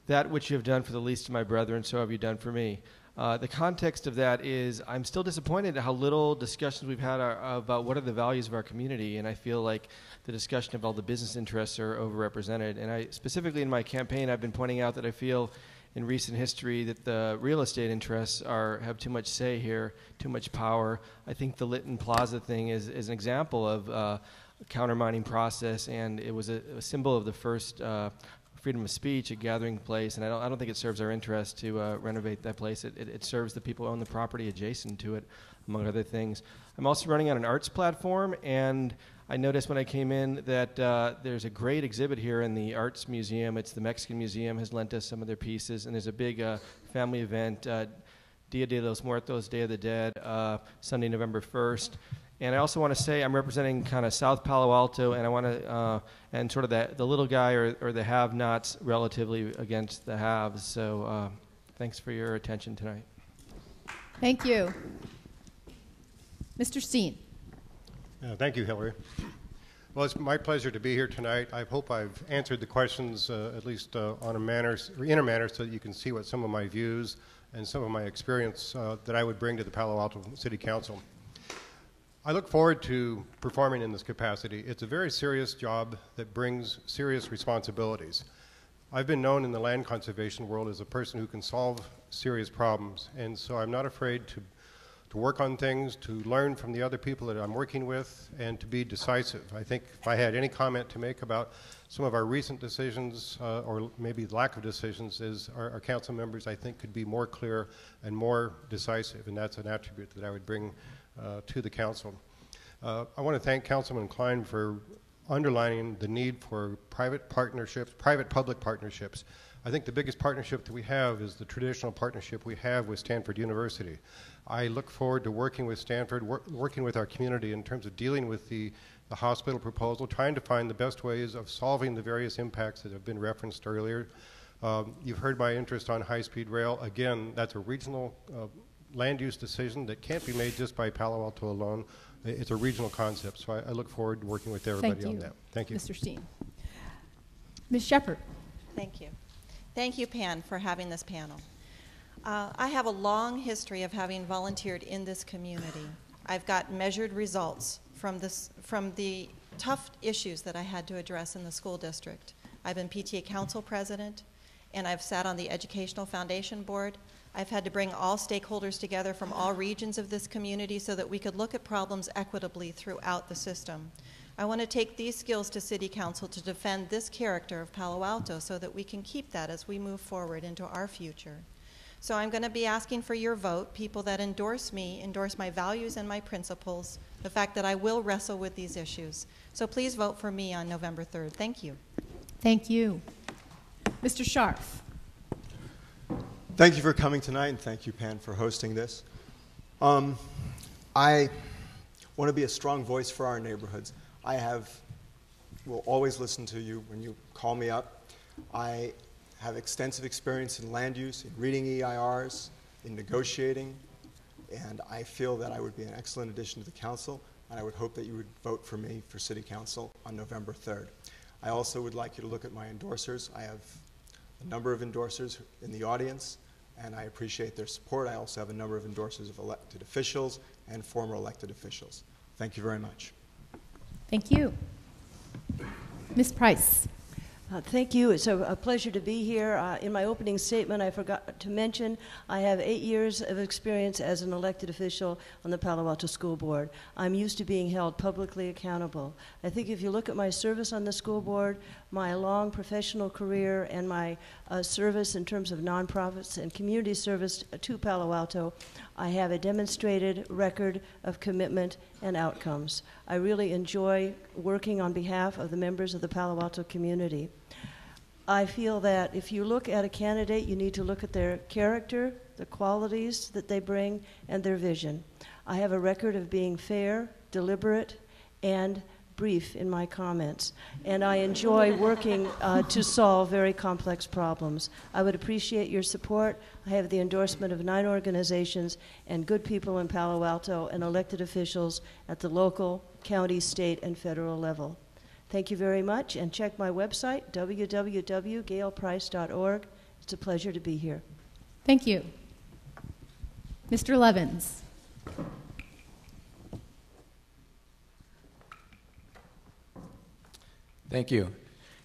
that which you have done for the least of my brethren, so have you done for me. The context of that is I'm still disappointed at how little discussions we've had about what are the values of our community, and I feel like the discussion of all the business interests are overrepresented. And specifically in my campaign, I've been pointing out that I feel in recent history that the real estate interests have too much say here, too much power. I think the Lytton Plaza thing is an example of a countermining process, and it was a symbol of the first freedom of speech, a gathering place, and I don't think it serves our interest to renovate that place. It serves the people who own the property adjacent to it, among other things. I'm also running on an arts platform, and I noticed when I came in that there's a great exhibit here in the Arts Museum. It's the Mexican Museum has lent us some of their pieces, and there's a big family event, Dia de los Muertos, Day of the Dead, Sunday, November 1st. And I also want to say I'm representing kind of South Palo Alto, and I want to, and sort of the little guy or the have-nots relatively against the haves. So thanks for your attention tonight. Thank you. Mr. Steen. Thank you, Hillary. Well, it's my pleasure to be here tonight. I hope I've answered the questions at least in a manner so that you can see what some of my views and some of my experience that I would bring to the Palo Alto City Council. I look forward to performing in this capacity. It's a very serious job that brings serious responsibilities. I've been known in the land conservation world as a person who can solve serious problems, and so I'm not afraid to work on things, to learn from the other people that I'm working with, and to be decisive. I think if I had any comment to make about some of our recent decisions, or maybe lack of decisions, is our council members, I think, could be more clear and more decisive, and that's an attribute that I would bring to the council. I want to thank Councilman Klein for underlining the need for private partnerships, private-public partnerships. I think the biggest partnership that we have is the traditional partnership we have with Stanford University. I look forward to working with Stanford, working with our community in terms of dealing with the hospital proposal, trying to find the best ways of solving the various impacts that have been referenced earlier. You've heard my interest on high-speed rail. Again, that's a regional land use decision that can't be made just by Palo Alto alone. It's a regional concept, so I look forward to working with everybody on that. Thank you. Mr. Steen. Ms. Shepard. Thank you. Thank you, Pan, for having this panel. I have a long history of having volunteered in this community. I've got measured results from the tough issues that I had to address in the school district. I've been PTA council president, and I've sat on the Educational Foundation Board. I've had to bring all stakeholders together from all regions of this community so that we could look at problems equitably throughout the system. I want to take these skills to City Council to defend this character of Palo Alto so that we can keep that as we move forward into our future. So I'm going to be asking for your vote. People that endorse me, endorse my values and my principles, the fact that I will wrestle with these issues. So please vote for me on November 3rd. Thank you. Thank you. Mr. Scharf. Thank you for coming tonight, and thank you, Pan, for hosting this. I want to be a strong voice for our neighborhoods. Will always listen to you when you call me up. I have extensive experience in land use, in reading EIRs, in negotiating, and I feel that I would be an excellent addition to the council, and I would hope that you would vote for me for City Council on November 3rd. I also would like you to look at my endorsers. I have a number of endorsers in the audience, and I appreciate their support. I also have a number of endorsers of elected officials and former elected officials. Thank you very much. Thank you. Ms. Price. Thank you. It's a pleasure to be here. In my opening statement, I forgot to mention I have 8 years of experience as an elected official on the Palo Alto School Board. I'm used to being held publicly accountable. I think if you look at my service on the school board, my long professional career, and my service in terms of nonprofits and community service to Palo Alto, I have a demonstrated record of commitment and outcomes. I really enjoy working on behalf of the members of the Palo Alto community. I feel that if you look at a candidate, you need to look at their character, the qualities that they bring, and their vision. I have a record of being fair, deliberate, and brief in my comments, and I enjoy working to solve very complex problems. I would appreciate your support. I have the endorsement of 9 organizations and good people in Palo Alto and elected officials at the local, county, state, and federal level. Thank you very much, and check my website, www.gailprice.org. It's a pleasure to be here. Thank you. Mr. Levins. Thank you.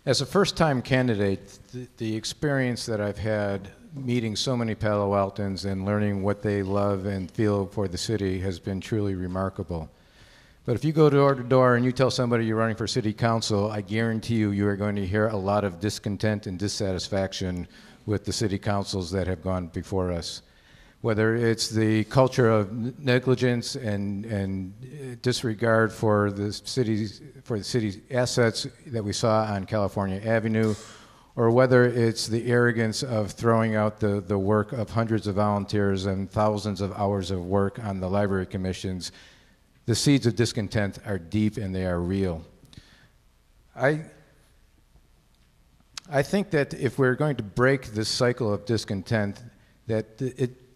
As a first-time candidate, the experience that I've had meeting so many Palo Altans and learning what they love and feel for the city has been truly remarkable. But if you go door to door and you tell somebody you're running for city council, I guarantee you are going to hear a lot of discontent and dissatisfaction with the city councils that have gone before us. Whether it's the culture of negligence and disregard for the city's assets that we saw on California Avenue, or whether it's the arrogance of throwing out the work of hundreds of volunteers and thousands of hours of work on the library commissions, the seeds of discontent are deep and they are real. I think that if we're going to break this cycle of discontent, that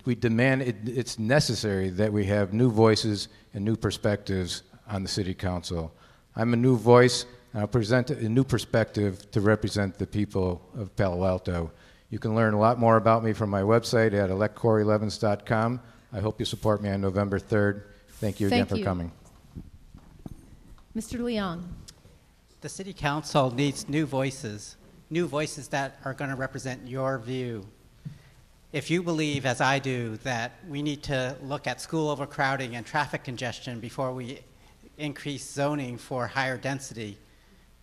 we demand, it's necessary that we have new voices and new perspectives on the City Council. I'm a new voice, and I'll present a new perspective to represent the people of Palo Alto. You can learn a lot more about me from my website at electcorey11s.com. I hope you support me on November 3rd. Thank you again for coming. Mr. Leong. The City Council needs new voices that are going to represent your view. If you believe, as I do, that we need to look at school overcrowding and traffic congestion before we increase zoning for higher density,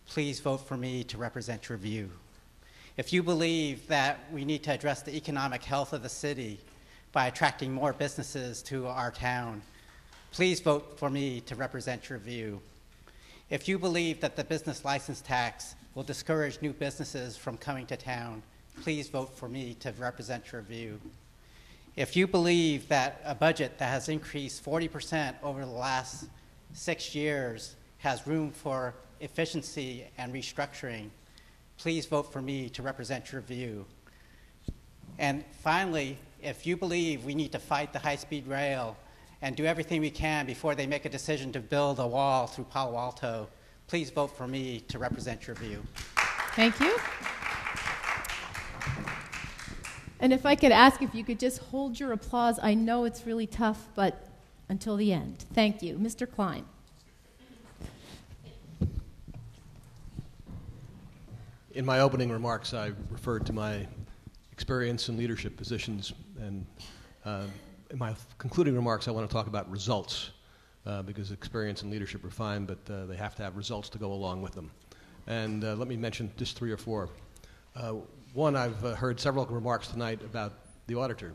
please vote for me to represent your view. If you believe that we need to address the economic health of the city by attracting more businesses to our town, please vote for me to represent your view. If you believe that the business license tax will discourage new businesses from coming to town, please vote for me to represent your view. If you believe that a budget that has increased 40% over the last 6 years has room for efficiency and restructuring, please vote for me to represent your view. And finally, if you believe we need to fight the high-speed rail and do everything we can before they make a decision to build a wall through Palo Alto, please vote for me to represent your view. Thank you. And if I could ask if you could just hold your applause. I know it's really tough, but until the end. Thank you. Mr. Klein. In my opening remarks, I referred to my experience in leadership positions, and in my concluding remarks, I want to talk about results, because experience and leadership are fine, but they have to have results to go along with them. And let me mention just 3 or 4. One, I've heard several remarks tonight about the auditor,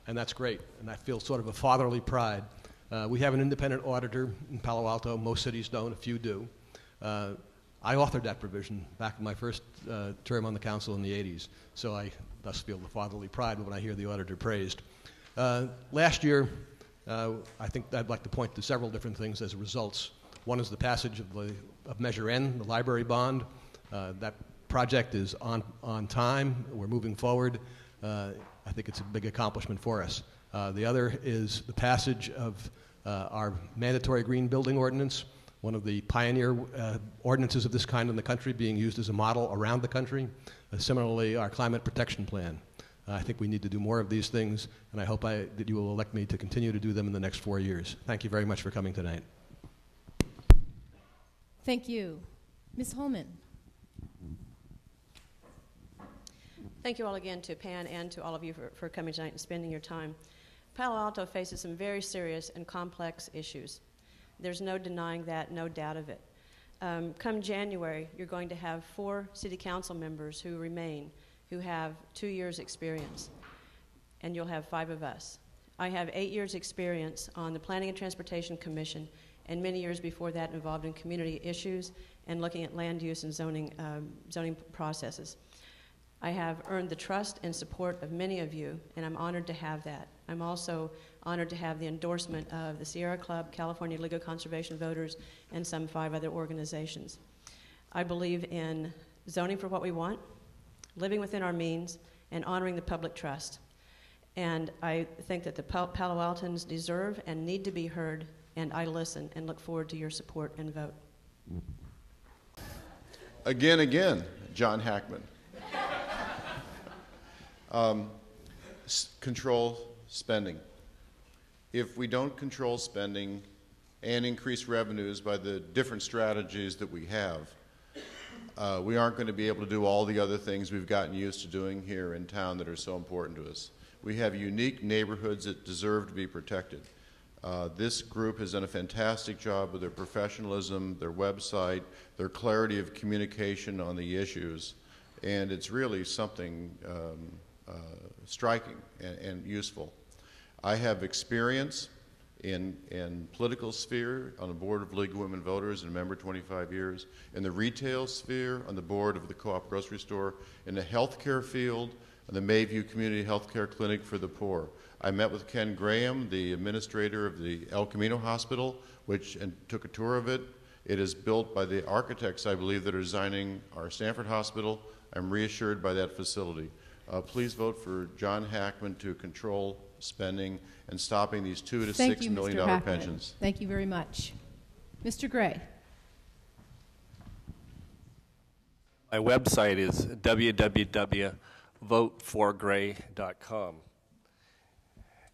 and that's great, and I feel sort of a fatherly pride. We have an independent auditor in Palo Alto. Most cities don't, a few do. I authored that provision back in my first term on the council in the 80s, so I thus feel the fatherly pride when I hear the auditor praised. Last year, I think I'd like to point to several different things as results. One is the passage of Measure N, the library bond. That project is on time. We're moving forward. I think it's a big accomplishment for us. The other is the passage of our mandatory green building ordinance, one of the pioneer ordinances of this kind in the country, being used as a model around the country. Similarly, our climate protection plan. I think we need to do more of these things, and I hope that you will elect me to continue to do them in the next 4 years. Thank you very much for coming tonight. Thank you. Ms. Holman. Thank you all again to Pan and to all of you for coming tonight and spending your time. Palo Alto faces some very serious and complex issues. There's no denying that, no doubt of it. Come January, you're going to have 4 city council members who remain, who have 2 years experience, and you'll have 5 of us. I have 8 years experience on the Planning and Transportation Commission, and many years before that involved in community issues and looking at land use and zoning processes. I have earned the trust and support of many of you, and I'm honored to have that. I'm also honored to have the endorsement of the Sierra Club, California League of Conservation Voters, and some 5 other organizations. I believe in zoning for what we want, living within our means, and honoring the public trust. And I think that the Palo Altans deserve and need to be heard, and I listen and look forward to your support and vote. Again, John Hackman. Control spending. If we don't control spending and increase revenues by the different strategies that we have, we aren't going to be able to do all the other things we've gotten used to doing here in town that are so important to us. We have unique neighborhoods that deserve to be protected. This group has done a fantastic job with their professionalism, their website, their clarity of communication on the issues, and it's really something striking and useful. I have experience in political sphere on the board of League of Women Voters and a member 25 years, in the retail sphere on the board of the Co-op Grocery Store, in the healthcare field on the Mayview Community Healthcare Clinic for the Poor. I met with Ken Graham, the administrator of the El Camino Hospital, and took a tour of it. It is built by the architects, I believe, that are designing our Stanford Hospital. I'm reassured by that facility. Please vote for John Hackman to control spending and stopping these $2 to Thank $6 you, million Mr. Hackman. pensions. Thank you very much. Mr. Gray. My website is www.voteforgray.com.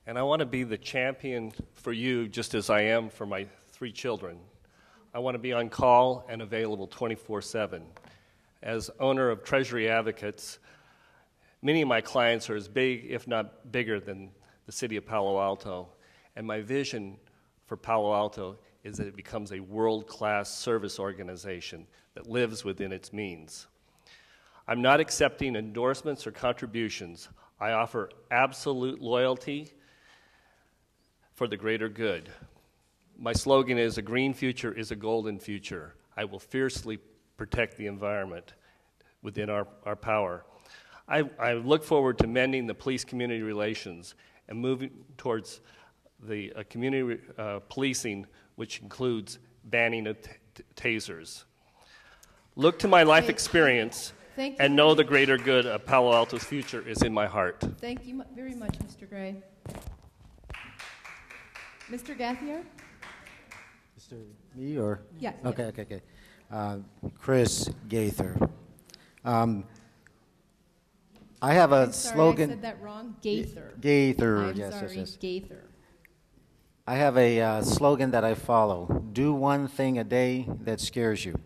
And I want to be the champion for you just as I am for my 3 children. I want to be on call and available 24/7. As owner of Treasury Advocates, many of my clients are as big, if not bigger, than the city of Palo Alto. And my vision for Palo Alto is that it becomes a world-class service organization that lives within its means. I'm not accepting endorsements or contributions. I offer absolute loyalty for the greater good. My slogan is, a green future is a golden future. I will fiercely protect the environment within our power. I look forward to mending the police-community relations and moving towards the community policing, which includes banning of tasers. Look to my life experience and know the greater good of Palo Alto's future is in my heart. Thank you very much, Mr. Gray. Mr. Gathier? Mr. Me or? Yeah. Okay. Chris Gaither. I have a slogan. I said that wrong. Gaither. Gaither. I'm Yes. Gaither. I have a slogan that I follow. Do one thing a day that scares you.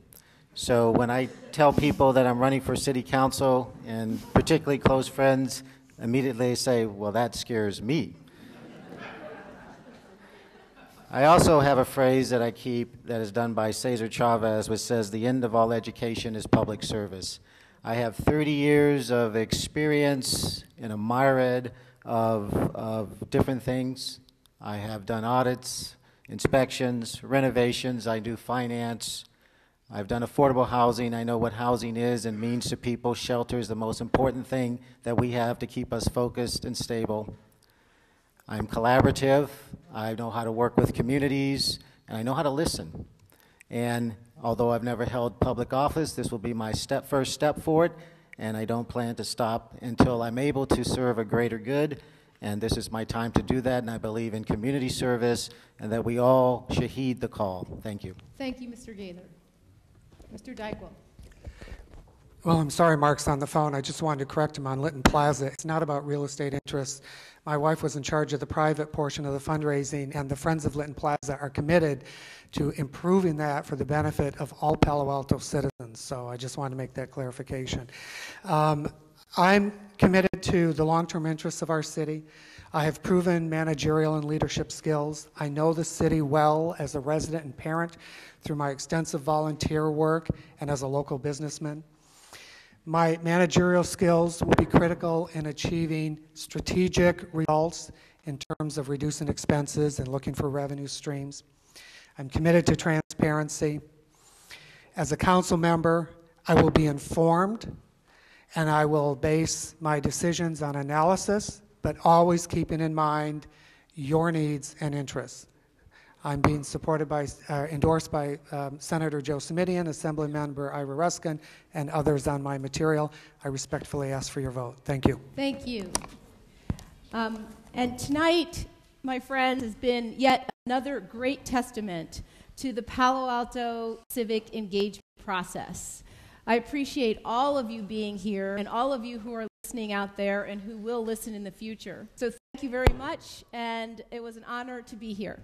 So when I tell people that I'm running for city council, and particularly close friends, immediately they say, well, that scares me. I also have a phrase that I keep that is done by Cesar Chavez, which says, the end of all education is public service. I have 30 years of experience in a myriad of different things. I have done audits, inspections, renovations. I do finance. I've done affordable housing. I know what housing is and means to people. Shelter is the most important thing that we have to keep us focused and stable. I'm collaborative. I know how to work with communities, and I know how to listen. And although I've never held public office, this will be my first step forward, and I don't plan to stop until I'm able to serve a greater good. And this is my time to do that, and I believe in community service and that we all should heed the call. Thank you. Thank you, Mr. Gaither. Mr. Dykewell. Well, I'm sorry Mark's on the phone. I just wanted to correct him on Lytton Plaza. It's not about real estate interests. My wife was in charge of the private portion of the fundraising, and the Friends of Lytton Plaza are committed to improving that for the benefit of all Palo Alto citizens. So I just wanted to make that clarification. I'm committed to the long-term interests of our city. I have proven managerial and leadership skills. I know the city well as a resident and parent through my extensive volunteer work and as a local businessman. My managerial skills will be critical in achieving strategic results in terms of reducing expenses and looking for revenue streams. I'm committed to transparency. As a council member, I will be informed, and I will base my decisions on analysis, but always keeping in mind your needs and interests. I'm being endorsed by Senator Joe Simidian, Assemblymember Ira Ruskin, and others on my material. I respectfully ask for your vote. Thank you. Thank you. And tonight, my friends, has been yet another great testament to the Palo Alto civic engagement process. I appreciate all of you being here and all of you who are listening out there and who will listen in the future. So thank you very much, and it was an honor to be here.